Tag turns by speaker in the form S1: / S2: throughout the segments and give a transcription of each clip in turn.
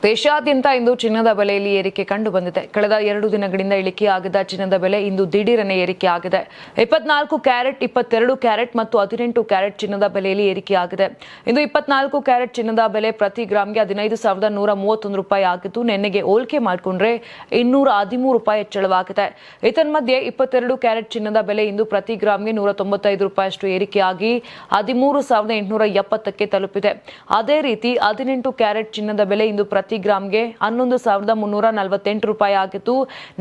S1: ದೇಶಾದ್ಯಂತ ಇಂದು ಚಿನ್ನದ ಬೆಲೆಯಲ್ಲಿ ಏರಿಕೆ ಕಂಡು ಬಂದಿದೆ. ಕಳೆದ 2 ದಿನಗಳಿಂದ ಇಳಿಕೆಯಾಗಿದ್ದ ಚಿನ್ನದ ಬೆಲೆ ಇಂದು ದಿಢೀರನೆ ಏರಿಕೆಯಾಗಿದೆ. 24 ಕ್ಯಾರೆಟ್, 22 ಕ್ಯಾರೆಟ್ ಮತ್ತು 18 ಕ್ಯಾರೆಟ್ ಚಿನ್ನದ ಬೆಲೆಯಲ್ಲಿ ಏರಿಕೆಯಾಗಿದೆ. ಇಂದು 24 ಕ್ಯಾರೆಟ್ ಚಿನ್ನದ ಬೆಲೆ ಪ್ರತಿ ಗ್ರಾಂಗೆ 15,131 ರೂಪಾಯಿ ಆಗಿದ್ದು, ನಿನ್ನೆಗೆ ಹೋಲಿಕೆ ಮಾಡಿಕೊಂಡ್ರೆ 213 ರೂಪಾಯಿ ಹೆಚ್ಚಳವಾಗಿದೆ. ಏತನ್ಮಧ್ಯೆ 22 ಕ್ಯಾರೆಟ್ ಚಿನ್ನದ ಬೆಲೆ ಇಂದು ಪ್ರತಿ ಗ್ರಾಂಗೆ 195 ರೂಪಾಯಿಯಷ್ಟು ಏರಿಕೆಯಾಗಿ 13,870ಕ್ಕೆ ತಲುಪಿದೆ. ಅದೇ ರೀತಿ 18 ಕ್ಯಾರೆಟ್ ಚಿನ್ನದ ಬೆಲೆ ಇಂದು ಪ್ರತಿ ಗ್ರಾಂಗೆ 11,348 ರೂಪಾಯಿ ಆಗಿದ್ದು,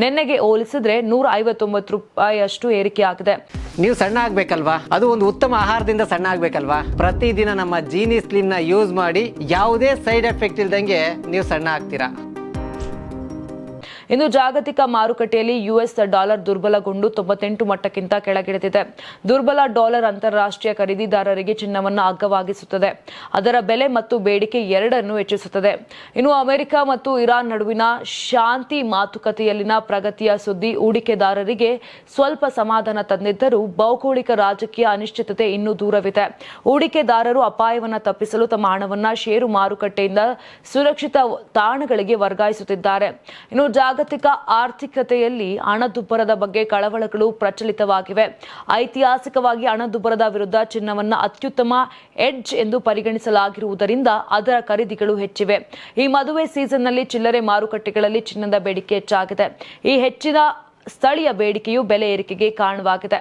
S1: ನಿನ್ನೆಗೆ ಹೋಲಿಸಿದ್ರೆ 159 ರೂಪಾಯಿಯಷ್ಟು ಏರಿಕೆಯಾಗಿದೆ.
S2: ನೀವು ಸಣ್ಣ ಆಗ್ಬೇಕಲ್ವಾ? ಅದು ಒಂದು ಉತ್ತಮ ಆಹಾರದಿಂದ ಸಣ್ಣ ಆಗ್ಬೇಕಲ್ವಾ? ಪ್ರತಿದಿನ ನಮ್ಮ ಜೀನಿ ಸ್ಲಿಮ್ ನ ಯೂಸ್ ಮಾಡಿ ಯಾವುದೇ ಸೈಡ್ ಎಫೆಕ್ಟ್ ಇಲ್ದಂಗೆ ನೀವು ಸಣ್ಣ ಆಗ್ತೀರಾ.
S1: ಇಂದು ಜಾಗತಿಕ ಮಾರುಕಟ್ಟೆಯಲ್ಲಿ ಯುಎಸ್ ಡಾಲರ್ ದುರ್ಬಲಗೊಂಡು 98 ಮಟ್ಟಕ್ಕಿಂತ ಕೆಳಗಿಳಿದಿದೆ. ದುರ್ಬಲ ಡಾಲರ್ ಅಂತಾರಾಷ್ಟ್ರೀಯ ಖರೀದಿದಾರರಿಗೆ ಚಿನ್ನವನ್ನು ಅಗ್ಗವಾಗಿಸುತ್ತದೆ. ಅದರ ಬೆಲೆ ಮತ್ತು ಬೇಡಿಕೆ ಎರಡನ್ನೂ ಹೆಚ್ಚಿಸುತ್ತದೆ. ಇನ್ನು ಅಮೆರಿಕ ಮತ್ತು ಇರಾನ್ ನಡುವಿನ ಶಾಂತಿ ಮಾತುಕತೆಯಲ್ಲಿನ ಪ್ರಗತಿಯ ಸುದ್ದಿ ಹೂಡಿಕೆದಾರರಿಗೆ ಸ್ವಲ್ಪ ಸಮಾಧಾನ ತಂದಿದ್ದರೂ ಭೌಗೋಳಿಕ ರಾಜಕೀಯ ಅನಿಶ್ಚಿತತೆ ಇನ್ನೂ ದೂರವಿದೆ. ಹೂಡಿಕೆದಾರರು ಅಪಾಯವನ್ನು ತಪ್ಪಿಸಲು ತಮ್ಮ ಹಣವನ್ನು ಷೇರು ಮಾರುಕಟ್ಟೆಯಿಂದ ಸುರಕ್ಷಿತ ತಾಣಗಳಿಗೆ ವರ್ಗಾಯಿಸುತ್ತಿದ್ದಾರೆ. ಇನ್ನು ಜಾಗತಿಕ ಆರ್ಥಿಕತೆಯಲ್ಲಿ ಹಣದುಬ್ಬರದ ಬಗ್ಗೆ ಕಳವಳಗಳು ಪ್ರಚಲಿತವಾಗಿವೆ. ಐತಿಹಾಸಿಕವಾಗಿ ಹಣದುಬ್ಬರದ ವಿರುದ್ಧ ಚಿನ್ನವನ್ನು ಅತ್ಯುತ್ತಮ ಎಡ್ಜ್ ಎಂದು ಪರಿಗಣಿಸಲಾಗಿರುವುದರಿಂದ ಅದರ ಖರೀದಿಗಳು ಹೆಚ್ಚಿವೆ. ಈ ಮದುವೆ ಸೀಸನ್ನಲ್ಲಿ ಚಿಲ್ಲರೆ ಮಾರುಕಟ್ಟೆಗಳಲ್ಲಿ ಚಿನ್ನದ ಬೇಡಿಕೆ ಹೆಚ್ಚಾಗಿದೆ. ಈ ಹೆಚ್ಚಿನ ಸ್ಥಳೀಯ ಬೇಡಿಕೆಯು ಬೆಲೆ ಏರಿಕೆಗೆ ಕಾರಣವಾಗಿದೆ.